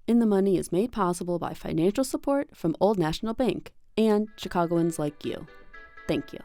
In the Money is made possible by financial support from Old National Bank and Chicagoans like you. Thank you.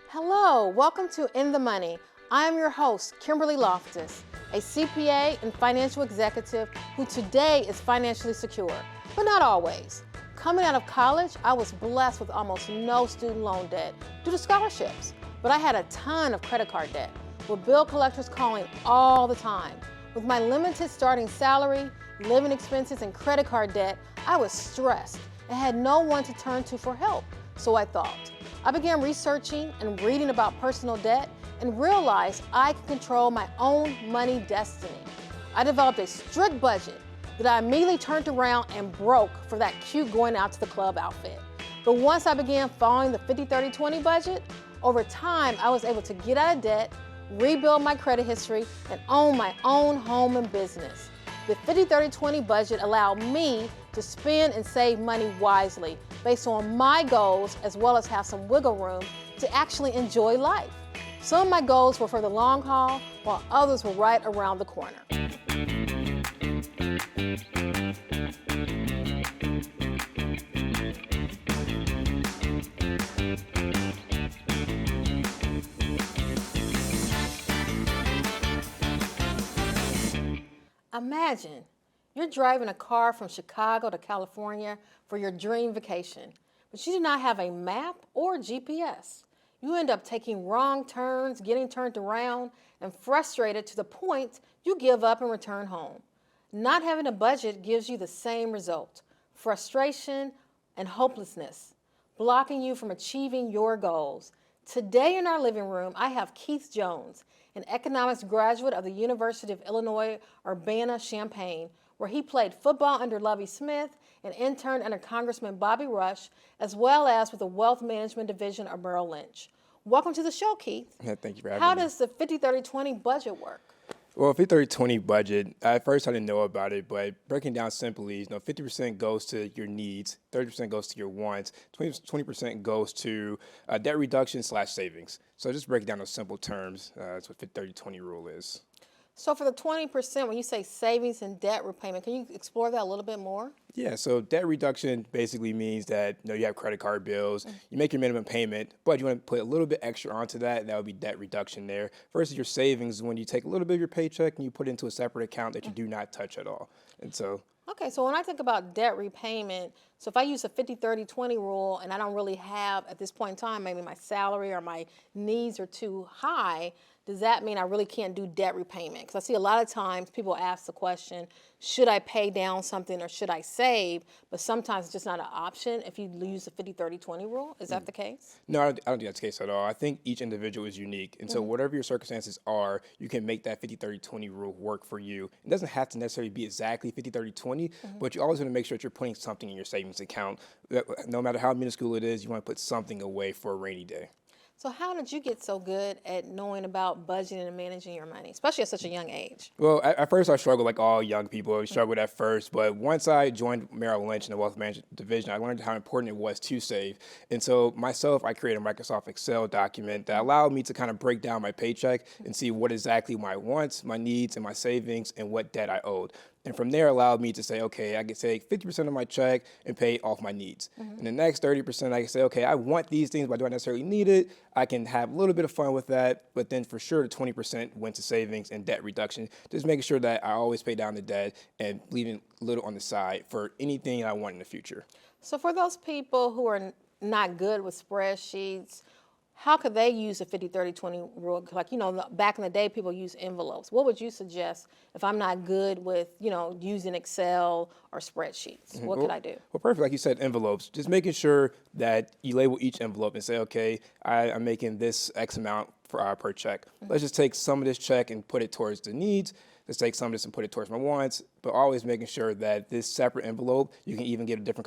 Hello, welcome to In the Money. I am your host, Kimberly Loftus, a CPA and financial executive who today is financially secure, but not always. Coming out of college, I was blessed with almost no student loan debt due to scholarships, but I had a ton of credit card debt, with bill collectors calling all the time. With my limited starting salary, living expenses, and credit card debt, I was stressed and had no one to turn to for help, so I thought. I began researching and reading about personal debt and realized I could control my own money destiny. I developed a strict budget that I immediately turned around and broke for that cute going out to the club outfit. But once I began following the 50-30-20 budget, over time I was able to get out of debt, rebuild my credit history, and own my own home and business. The 50-30-20 budget allowed me to spend and save money wisely based on my goals, as well as have some wiggle room to actually enjoy life. Some of my goals were for the long haul, while others were right around the corner. Imagine you're driving a car from Chicago to California for your dream vacation, but you do not have a map or GPS. You end up taking wrong turns, getting turned around, and frustrated to the point you give up and return home. Not having a budget gives you the same result: frustration and hopelessness, blocking you from achieving your goals. Today in our living room, I have Keith Jones, an economics graduate of the University of Illinois Urbana-Champaign, where he played football under Lovie Smith and interned under Congressman Bobby Rush, as well as with the Wealth Management Division of Merrill Lynch. Welcome to the show, Keith. Yeah, thank you for having me. How does the 50-30-20 budget work? Well, 50-30-20 budget, at first I didn't know about it, but breaking down simply, 50% goes to your needs, 30% goes to your wants, 20% goes to debt reduction / savings. So just break it down in simple terms, that's what 50-30-20 rule is. So for the 20%, when you say savings and debt repayment, can you explore that a little bit more? Yeah, so debt reduction basically means that you have credit card bills, you make your minimum payment, but you want to put a little bit extra onto that, and that would be debt reduction there. Versus your savings, when you take a little bit of your paycheck and you put it into a separate account that you do not touch at all. And so. Okay, so when I think about debt repayment, so if I use a 50-30-20 rule and I don't really have, at this point in time, maybe my salary or my needs are too high, does that mean I really can't do debt repayment? Because I see a lot of times people ask the question, should I pay down something or should I save? But sometimes it's just not an option if you use the 50-30-20 rule. Is that the case? No, I don't think that's the case at all. I think each individual is unique. And so whatever your circumstances are, you can make that 50-30-20 rule work for you. It doesn't have to necessarily be exactly 50-30-20, but you always want to make sure that you're putting something in your savings account. No matter how minuscule it is, you want to put something away for a rainy day. So how did you get so good at knowing about budgeting and managing your money, especially at such a young age? Well, at first I struggled like all young people. I struggled at first, but once I joined Merrill Lynch in the Wealth Management Division, I learned how important it was to save. And so myself, I created a Microsoft Excel document that allowed me to kind of break down my paycheck and see what exactly my wants, my needs, and my savings, and what debt I owed. And from there allowed me to say, okay, I can take 50% of my check and pay off my needs. And the next 30%, I can say, okay, I want these things, but do I necessarily need it? I can have a little bit of fun with that, but then for sure the 20% went to savings and debt reduction, just making sure that I always pay down the debt and leaving a little on the side for anything I want in the future. So for those people who are not good with spreadsheets, how could they use a 50-30-20 rule? Like, back in the day, people use envelopes. What would you suggest if I'm not good with, using Excel or spreadsheets? What could I do? Well, perfect. Like you said, envelopes. Just making sure that you label each envelope and say, okay, I'm making this X amount per check. Let's just take some of this check and put it towards the needs. Let's take some of this and put it towards my wants, but always making sure that this separate envelope, you can even get a different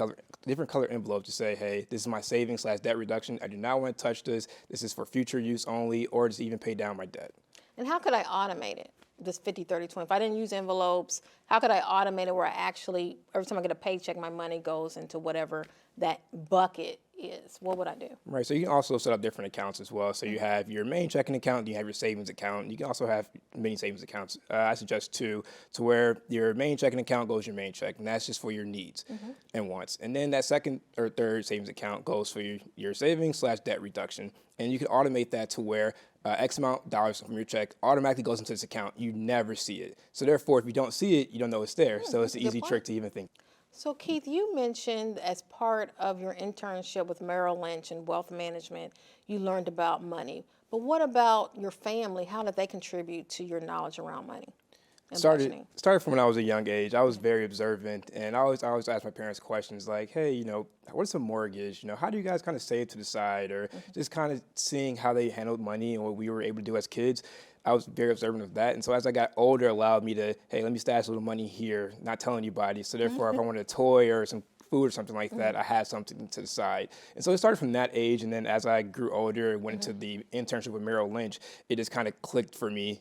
color envelope to say, hey, this is my savings / debt reduction. I do not want to touch this. This is for future use only, or just even pay down my debt. And how could I automate it, this 50-30-20? If I didn't use envelopes, how could I automate it where I actually, every time I get a paycheck, my money goes into whatever that bucket is, what would I do? Right, so you can also set up different accounts as well. So you have your main checking account, you have your savings account. You can also have many savings accounts. I suggest two, to where your main checking account goes your main check, and that's just for your needs and wants. And then that second or third savings account goes for your savings/debt reduction. And you can automate that to where X amount of dollars from your check automatically goes into this account. You never see it. So therefore, if you don't see it, you don't know it's there. So it's an easy trick to even think. So Keith, you mentioned as part of your internship with Merrill Lynch in wealth management, you learned about money. But what about your family? How did they contribute to your knowledge around money and budgeting? Started from when I was a young age. I was very observant, and I always ask my parents questions like, "Hey, what's a mortgage? How do you guys kind of save to the side?" Or just kind of seeing how they handled money and what we were able to do as kids. I was very observant of that. And so as I got older, it allowed me to, hey, let me stash a little money here, not tell anybody. So therefore, if I wanted a toy or some food or something like that, I had something to the side. And so it started from that age. And then as I grew older and went into the internship with Merrill Lynch, it just kind of clicked for me.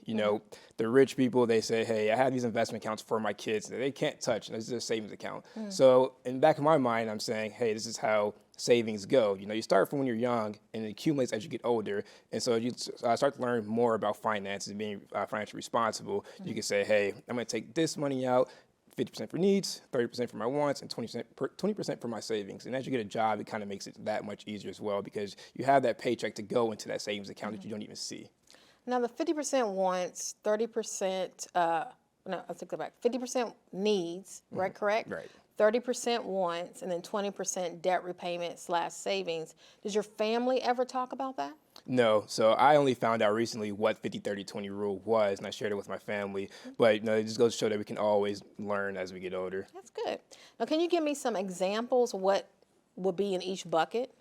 The rich people, they say, hey, I have these investment accounts for my kids that they can't touch. And this is a savings account. So in the back of my mind, I'm saying, hey, this is how savings go. You start from when you're young and it accumulates as you get older. And so you start to learn more about finances and being financially responsible. You can say, hey, I'm going to take this money out, 50% for needs, 30% for my wants, and 20% for my savings. And as you get a job, it kind of makes it that much easier as well because you have that paycheck to go into that savings account that you don't even see. Now the 50% wants, 30%, no, let's take that back. 50% needs, right? Correct? Right. 30% wants, and then 20% debt repayment/savings. Does your family ever talk about that? No. So I only found out recently what 50-30-20 rule was, and I shared it with my family. But it just goes to show that we can always learn as we get older. That's good. Now, can you give me some examples of what would be in each bucket?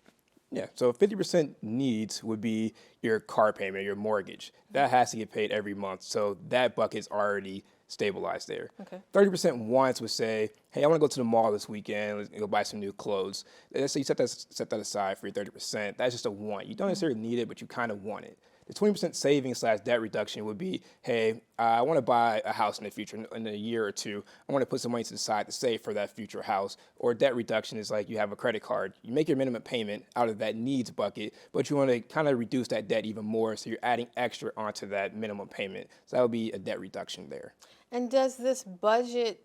Yeah, so 50% needs would be your car payment or your mortgage. That has to get paid every month. So that bucket's already stabilized there. Okay. 30% wants would say, hey, I want to go to the mall this weekend, let's go buy some new clothes. Let's say you set that aside for your 30%. That's just a want. You don't necessarily need it, but you kind of want it. The 20% savings/debt reduction would be, hey, I want to buy a house in the future, in a year or two. I want to put some money to the side to save for that future house. Or debt reduction is like you have a credit card. You make your minimum payment out of that needs bucket, but you want to kind of reduce that debt even more, so you're adding extra onto that minimum payment. So that would be a debt reduction there. And does this budget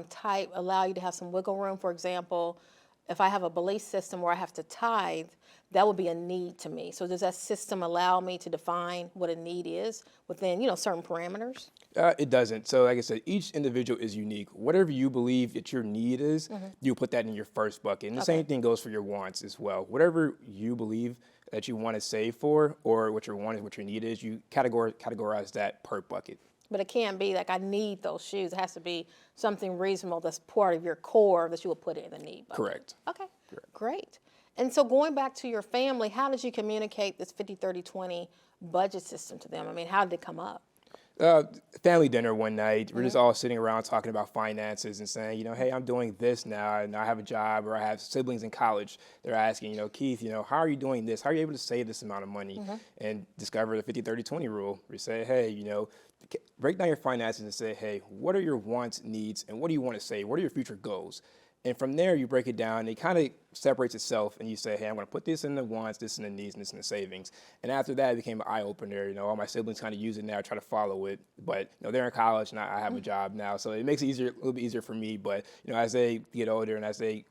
type allow you to have some wiggle room? For example, if I have a belief system where I have to tithe, that would be a need to me. So does that system allow me to define what a need is within, certain parameters? It doesn't. So like I said, each individual is unique. Whatever you believe that your need is, you put that in your first bucket. And the same thing goes for your wants as well. Whatever you believe that you want to save for, or what your want is, what your need is, you categorize that per bucket. But it can't be like I need those shoes. It has to be something reasonable that's part of your core that you will put it in the need bucket. Correct. Okay, great. And so going back to your family, how did you communicate this 50-30-20 budget system to them? I mean, how did it come up? Family dinner one night. We're just all sitting around talking about finances and saying, hey, I'm doing this now, and I have a job, or I have siblings in college. They're asking, Keith, how are you doing this? How are you able to save this amount of money? And discover the 50-30-20 rule. We say, hey, break down your finances and say, hey, what are your wants, needs, and what do you want to save? What are your future goals? And from there, you break it down, and it kind of separates itself, and you say, hey, I'm going to put this in the wants, this in the needs, and this in the savings. And after that, it became an eye-opener. All my siblings kind of use it now, try to follow it. But, they're in college, and I have a job now, so it makes it a little bit easier for me. But, as they get older and as they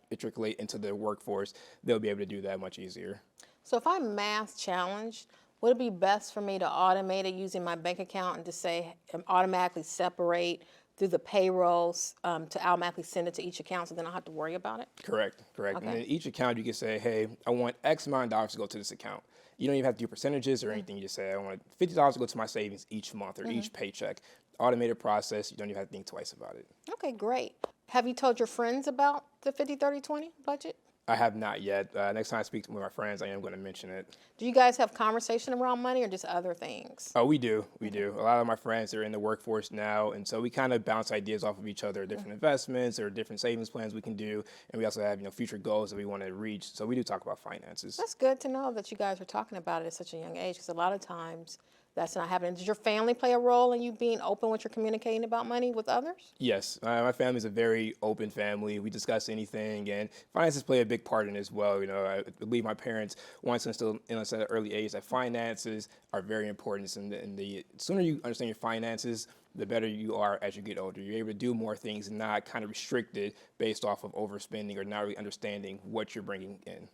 matriculate into the workforce, they'll be able to do that much easier. So if I'm math challenged, would it be best for me to automate it using my bank account and to say automatically separate through the payrolls to automatically send it to each account so then I don't have to worry about it? Correct. Okay. And then each account you can say, hey, I want X amount of dollars to go to this account. You don't even have to do percentages or anything. You just say, I want $50 to go to my savings each month or each paycheck. Automated process. You don't even have to think twice about it. Okay, great. Have you told your friends about the 50-30-20 budget? I have not yet. Next time I speak with my friends, I am going to mention it. Do you guys have conversation around money or just other things? Oh, we do. We do. A lot of my friends are in the workforce now, and so we kind of bounce ideas off of each other, different investments or different savings plans we can do, and we also have future goals that we want to reach. So we do talk about finances. That's good to know that you guys are talking about it at such a young age, because a lot of times that's not happening. Does your family play a role in you being open with your communicating about money with others? Yes, my family is a very open family. We discuss anything, and finances play a big part in it as well. I believe my parents wanted to instill in us at an early age that finances are very important, and the sooner you understand your finances, the better you are as you get older. You're able to do more things and not kind of restricted based off of overspending or not really understanding what you're bringing in.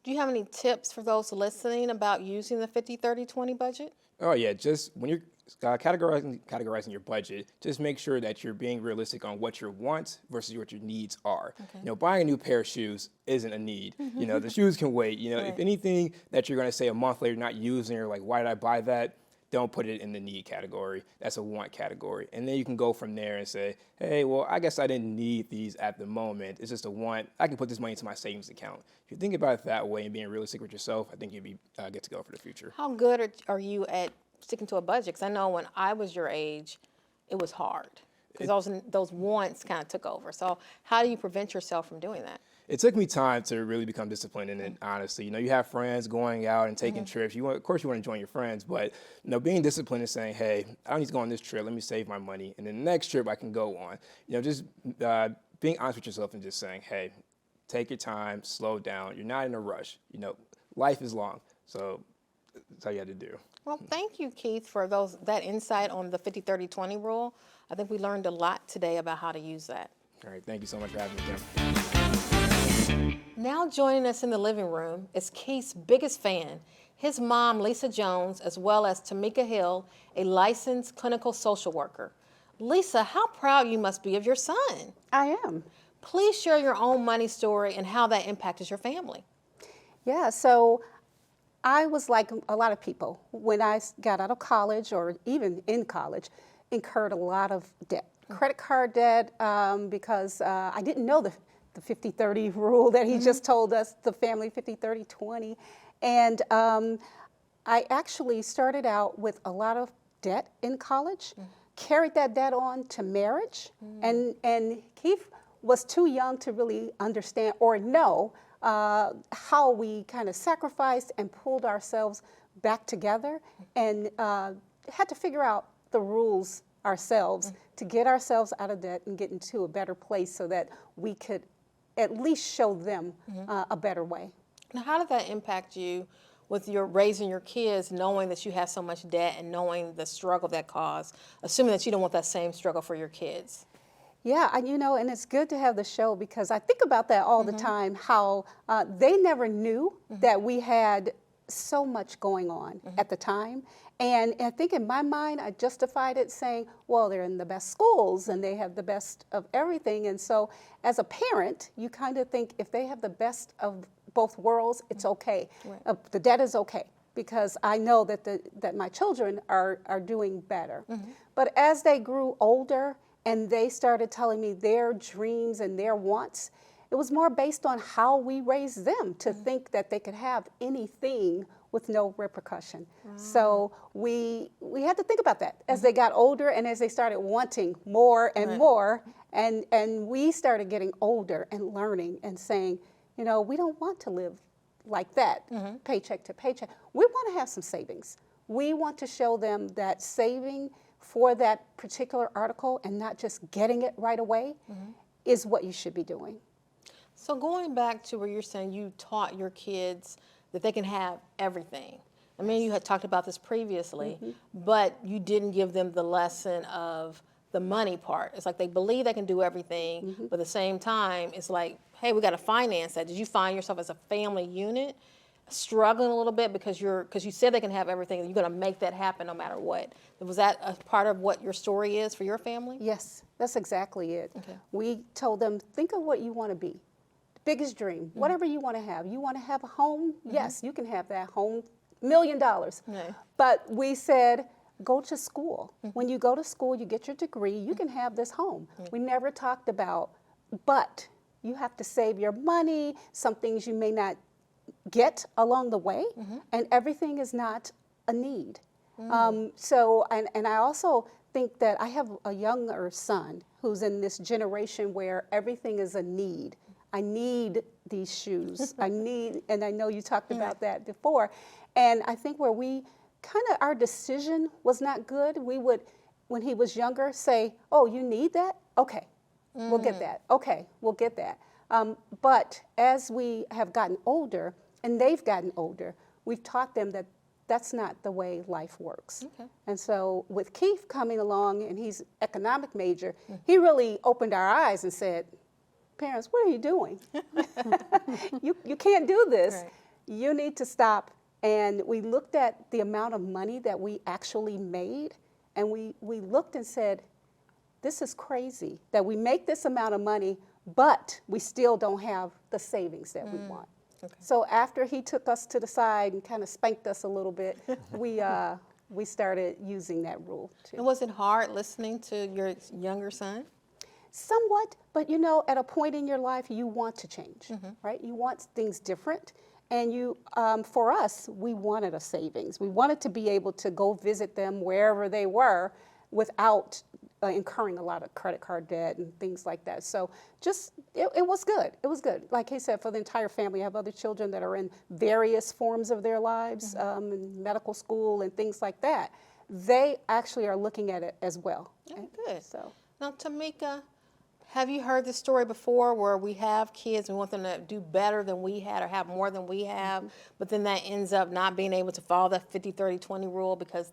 Do you have any tips for those listening about using the 50-30-20 budget? Oh yeah, just when you're categorizing your budget, just make sure that you're being realistic on what your wants versus what your needs are. Okay. Buying a new pair of shoes isn't a need. The shoes can wait. Right. If anything that you're going to say a month later not using, you're like, why did I buy that? Don't put it in the need category. That's a want category. And then you can go from there and say, hey, well, I guess I didn't need these at the moment. It's just a want. I can put this money into my savings account. If you think about it that way and being realistic with yourself, I think you'd be good to go for the future. How good are you at sticking to a budget? Because I know when I was your age, it was hard because those wants kind of took over. So how do you prevent yourself from doing that? It took me time to really become disciplined in it, honestly. You have friends going out and taking trips. Of course, you want to join your friends, but being disciplined and saying, hey, I don't need to go on this trip. Let me save my money, and then the next trip I can go on. Just being honest with yourself and just saying, hey, take your time, slow down. You're not in a rush. Life is long, so that's all you have to do. Well, thank you, Keith, for that insight on the 50-30-20 rule. I think we learned a lot today about how to use that. All right, thank you so much for having me, Kim. Now joining us in the living room is Keith's biggest fan, his mom, Lisa Jones, as well as Tamika Hill, a licensed clinical social worker. Lisa, how proud you must be of your son. I am. Please share your own money story and how that impacted your family. Yeah, so I was like a lot of people. When I got out of college or even in college, incurred a lot of debt. Credit card debt because I didn't know the 50-30 rule that he just told us, the family 50-30-20. And I actually started out with a lot of debt in college, carried that debt on to marriage, and Keith was too young to really understand or know how we kind of sacrificed and pulled ourselves back together and had to figure out the rules ourselves to get ourselves out of debt and get into a better place so that we could at least show them a better way. Now, how did that impact you with your raising your kids, knowing that you have so much debt and knowing the struggle that caused, assuming that you don't want that same struggle for your kids? Yeah, and it's good to have the show because I think about that all the time, how they never knew that we had so much going on at the time. And I think in my mind, I justified it saying, well, they're in the best schools and they have the best of everything. And so as a parent, you kind of think if they have the best of both worlds, it's okay. Right. The debt is okay because I know that my children are doing better. But as they grew older and they started telling me their dreams and their wants, it was more based on how we raised them to think that they could have anything with no repercussion. So we had to think about that as they got older and as they started wanting more and more, and we started getting older and learning and saying, we don't want to live like that, paycheck to paycheck. We want to have some savings. We want to show them that saving for that particular article and not just getting it right away is what you should be doing. So going back to where you're saying you taught your kids that they can have everything. I mean, you had talked about this previously, but you didn't give them the lesson of the money part. It's like they believe they can do everything, but at the same time, it's like, hey, we got to finance that. Did you find yourself as a family unit struggling a little bit because you said they can have everything and you're going to make that happen no matter what? Was that a part of what your story is for your family? Yes, that's exactly it. Okay. We told them, think of what you want to be. Biggest dream, whatever you want to have. You want to have a home? Yes, you can have that home, $1 million. But we said, go to school. When you go to school, you get your degree, you can have this home. We never talked about, but you have to save your money, some things you may not get along the way, and everything is not a need. So I also think that I have a younger son who's in this generation where everything is a need. I need these shoes. And I know you talked about that before. And I think where we kind of our decision was not good. We would, when he was younger, say, oh, you need that? Okay, we'll get that. Okay, we'll get that. But as we have gotten older, and they've gotten older, we've taught them that that's not the way life works. Okay. And so with Keith coming along, and he's economic major, he really opened our eyes and said, parents, what are you doing? you can't do this. Right. You need to stop. And we looked at the amount of money that we actually made, and we looked and said, this is crazy that we make this amount of money, but we still don't have the savings that we want. Okay. So after he took us to the side and kind of spanked us a little bit, we started using that rule too. And was it hard listening to your younger son? Somewhat, but you know, at a point in your life, you want to change, right? You want things different. And you, for us, we wanted a savings. We wanted to be able to go visit them wherever they were without incurring a lot of credit card debt and things like that. So just, it was good. It was good. Like he said, for the entire family, I have other children that are in various forms of their lives, in medical school and things like that. They actually are looking at it as well. Oh, good. So. Now, Tamika, have you heard this story before where we have kids and we want them to do better than we had or have more than we have, but then that ends up not being able to follow that 50-30-20 rule because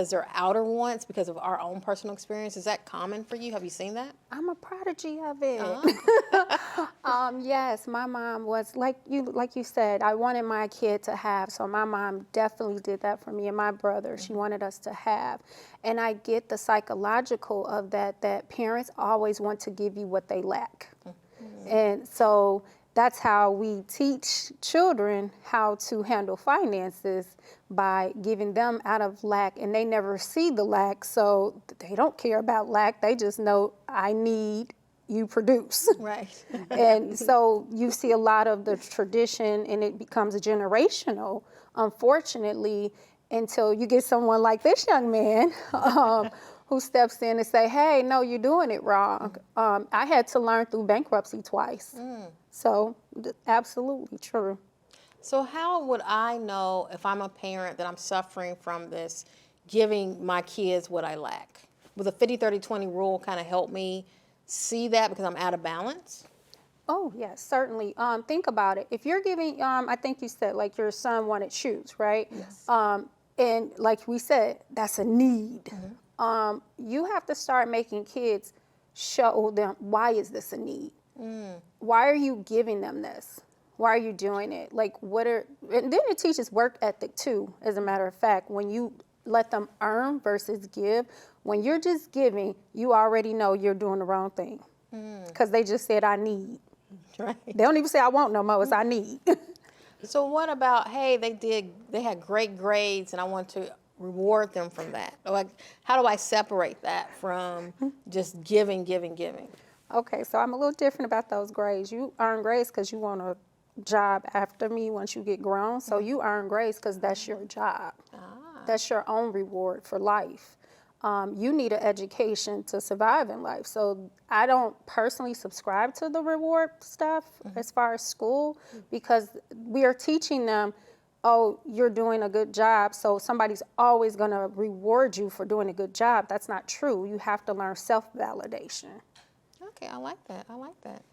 they're outer wants because of our own personal experience? Is that common for you? Have you seen that? I'm a prodigy of it. Yes, my mom was like you said, I wanted my kid to have, so my mom definitely did that for me and my brother. She wanted us to have. And I get the psychological of that parents always want to give you what they lack. And so that's how we teach children how to handle finances, by giving them out of lack, and they never see the lack, so they don't care about lack. They just know, I need, you produce. Right. And so you see a lot of the tradition, and it becomes generational, unfortunately, until you get someone like this young man who steps in and say, hey, no, you're doing it wrong. I had to learn through bankruptcy twice. So absolutely true. So how would I know if I'm a parent that I'm suffering from this, giving my kids what I lack? Will the 50-30-20 rule kind of help me see that because I'm out of balance? Oh, yes, certainly. Think about it. If you're giving, I think you said like your son wanted shoes, right? Yes. And like we said, that's a need. You have to start making kids show them, why is this a need? Why are you giving them this? Why are you doing it? Like, and then it teaches work ethic too, as a matter of fact. When you let them earn versus give, when you're just giving, you already know you're doing the wrong thing. Because they just said, I need. Right. They don't even say, I want no more, it's I need. So what about, hey, they had great grades and I want to reward them from that? Like, how do I separate that from just giving? Okay, so I'm a little different about those grades. You earn grades because you want a job after me once you get grown. So you earn grades because that's your job. That's your own reward for life. You need an education to survive in life. So I don't personally subscribe to the reward stuff as far as school, because we are teaching them, oh, you're doing a good job, so somebody's always going to reward you for doing a good job. That's not true. You have to learn self-validation. Okay, I like that.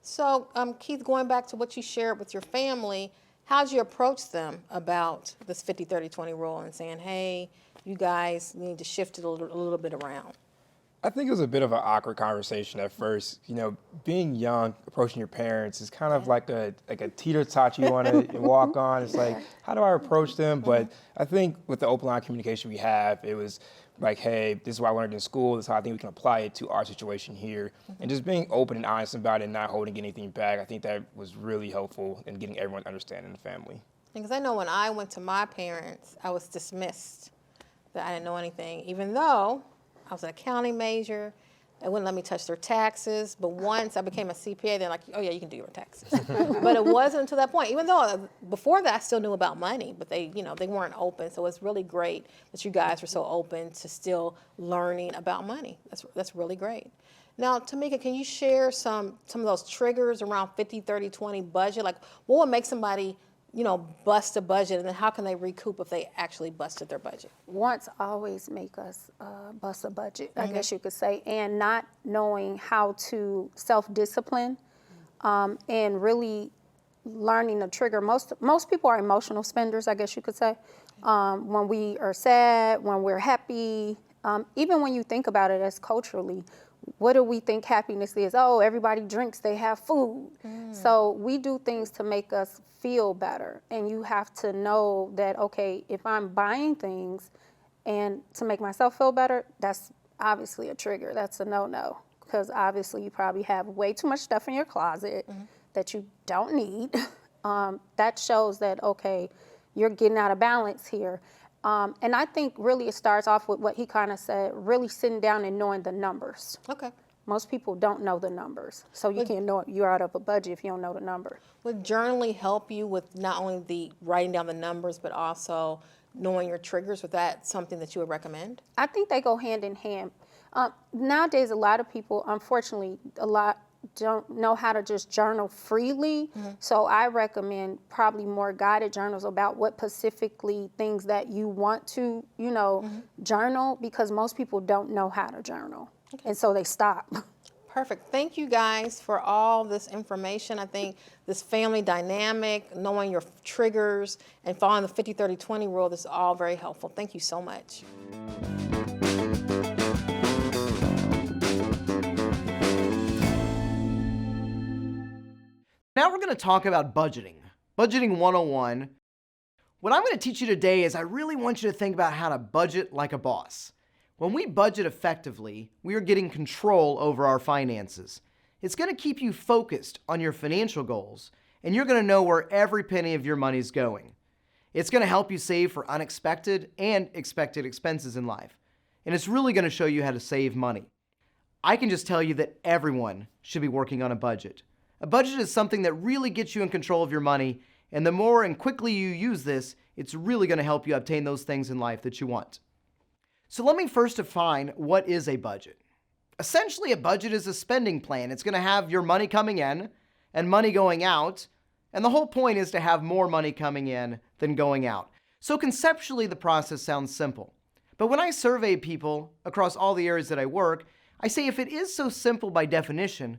So, Keith, going back to what you shared with your family, how'd you approach them about this 50-30-20 rule and saying, hey, you guys need to shift it a little bit around? I think it was a bit of an awkward conversation at first. You know, being young, approaching your parents is kind of like a teeter-tot you want to walk on. It's like, how do I approach them? But I think with the open line of communication we have, it was like, hey, this is what I learned in school. This is how I think we can apply it to our situation here. And just being open and honest about it and not holding anything back, I think that was really helpful in getting everyone to understand in the family. Because I know when I went to my parents, I was dismissed that I didn't know anything, even though I was an accounting major. They wouldn't let me touch their taxes. But once I became a CPA, they're like, oh, yeah, you can do your taxes. But it wasn't until that point. Even though before that, I still knew about money, but they weren't open. So it's really great that you guys were so open to still learning about money. That's really great. Now, Tamika, can you share some of those triggers around 50-30-20 budget? Like, what would make somebody bust a budget, and then how can they recoup if they actually busted their budget? Wants always make us bust a budget, I guess you could say, and not knowing how to self-discipline and really learning to trigger. Most people are emotional spenders, I guess you could say. When we are sad, when we're happy, even when you think about it as culturally, what do we think happiness is? Oh, everybody drinks, they have food. So we do things to make us feel better. And you have to know that, okay, if I'm buying things and to make myself feel better, that's obviously a trigger. That's a no-no. Because obviously you probably have way too much stuff in your closet that you don't need. That shows that, okay, you're getting out of balance here. And I think really it starts off with what he kind of said, really sitting down and knowing the numbers. Okay. Most people don't know the numbers. So you can't know you're out of a budget if you don't know the number. Would journaling help you with not only the writing down the numbers, but also knowing your triggers? Was that something that you would recommend? I think they go hand in hand. Nowadays, a lot of people, unfortunately, don't know how to just journal freely. So I recommend probably more guided journals about what specifically things that you want to, journal, because most people don't know how to journal. And so they stop. Perfect. Thank you guys for all this information. I think this family dynamic, knowing your triggers, and following the 50-30-20 rule, this is all very helpful. Thank you so much. Now we're going to talk about budgeting. Budgeting 101. What I'm going to teach you today is I really want you to think about how to budget like a boss. When we budget effectively, we are getting control over our finances. It's going to keep you focused on your financial goals, and you're going to know where every penny of your money is going. It's going to help you save for unexpected and expected expenses in life, and it's really going to show you how to save money. I can just tell you that everyone should be working on a budget. A budget is something that really gets you in control of your money, and the more and quickly you use this, it's really going to help you obtain those things in life that you want. So let me first define what is a budget. Essentially, a budget is a spending plan. It's going to have your money coming in and money going out, and the whole point is to have more money coming in than going out. So conceptually, the process sounds simple. But when I survey people across all the areas that I work, I say if it is so simple by definition,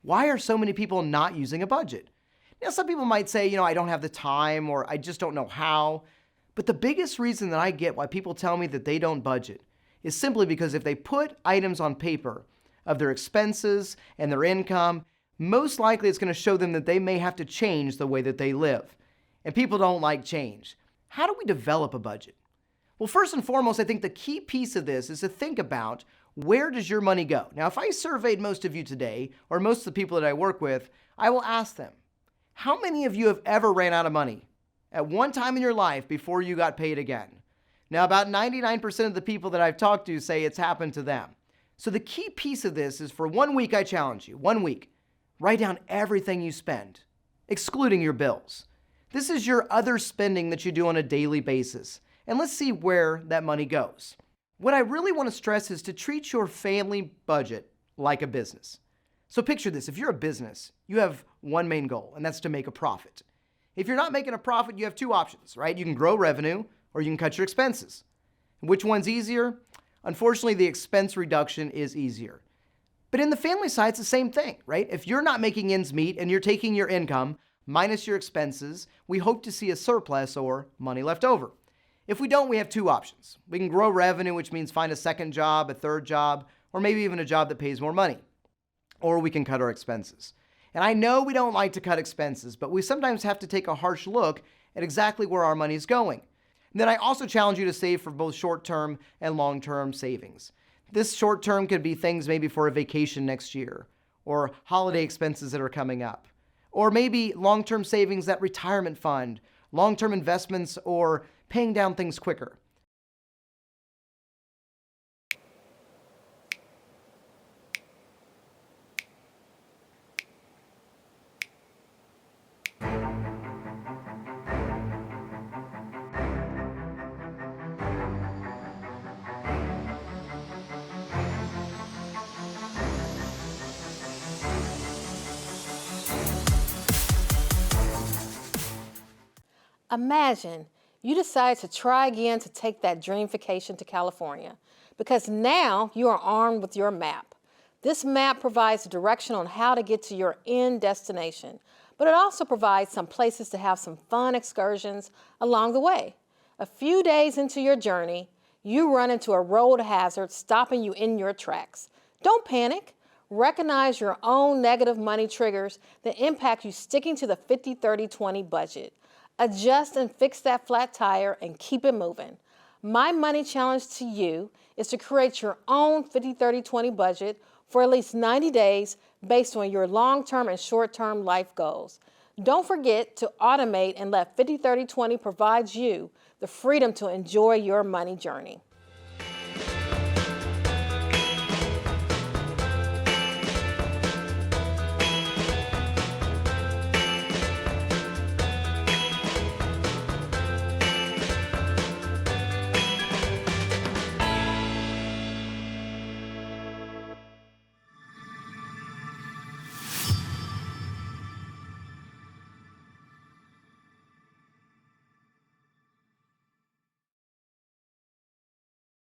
why are so many people not using a budget? Now, some people might say, I don't have the time, or I just don't know how. But the biggest reason that I get why people tell me that they don't budget is simply because if they put items on paper of their expenses and their income, most likely it's going to show them that they may have to change the way that they live. And people don't like change. How do we develop a budget? Well, first and foremost, I think the key piece of this is to think about, where does your money go? Now, if I surveyed most of you today, or most of the people that I work with, I will ask them, how many of you have ever ran out of money at one time in your life before you got paid again? Now, about 99% of the people that I've talked to say it's happened to them. So the key piece of this is, for 1 week, I challenge you, 1 week, write down everything you spend, excluding your bills. This is your other spending that you do on a daily basis. And let's see where that money goes. What I really want to stress is to treat your family budget like a business. So picture this. If you're a business, you have one main goal, and that's to make a profit. If you're not making a profit, you have two options, right? You can grow revenue, or you can cut your expenses. Which one's easier? Unfortunately, the expense reduction is easier. But in the family side, it's the same thing, right? If you're not making ends meet and you're taking your income minus your expenses, we hope to see a surplus or money left over. If we don't, we have two options. We can grow revenue, which means find a second job, a third job, or maybe even a job that pays more money. Or we can cut our expenses. And I know we don't like to cut expenses, but we sometimes have to take a harsh look at exactly where our money is going. And then I also challenge you to save for both short-term and long-term savings. This short-term could be things maybe for a vacation next year, or holiday expenses that are coming up, or maybe long-term savings, that retirement fund, long-term investments, or paying down things quicker. Imagine you decide to try again to take that dream vacation to California, because now you are armed with your map. This map provides direction on how to get to your end destination, but it also provides some places to have some fun excursions along the way. A few days into your journey, you run into a road hazard stopping you in your tracks. Don't panic. Recognize your own negative money triggers that impact you sticking to the 50-30-20 budget. Adjust and fix that flat tire and keep it moving. My money challenge to you is to create your own 50-30-20 budget for at least 90 days based on your long-term and short-term life goals. Don't forget to automate and let 50-30-20 provide you the freedom to enjoy your money journey.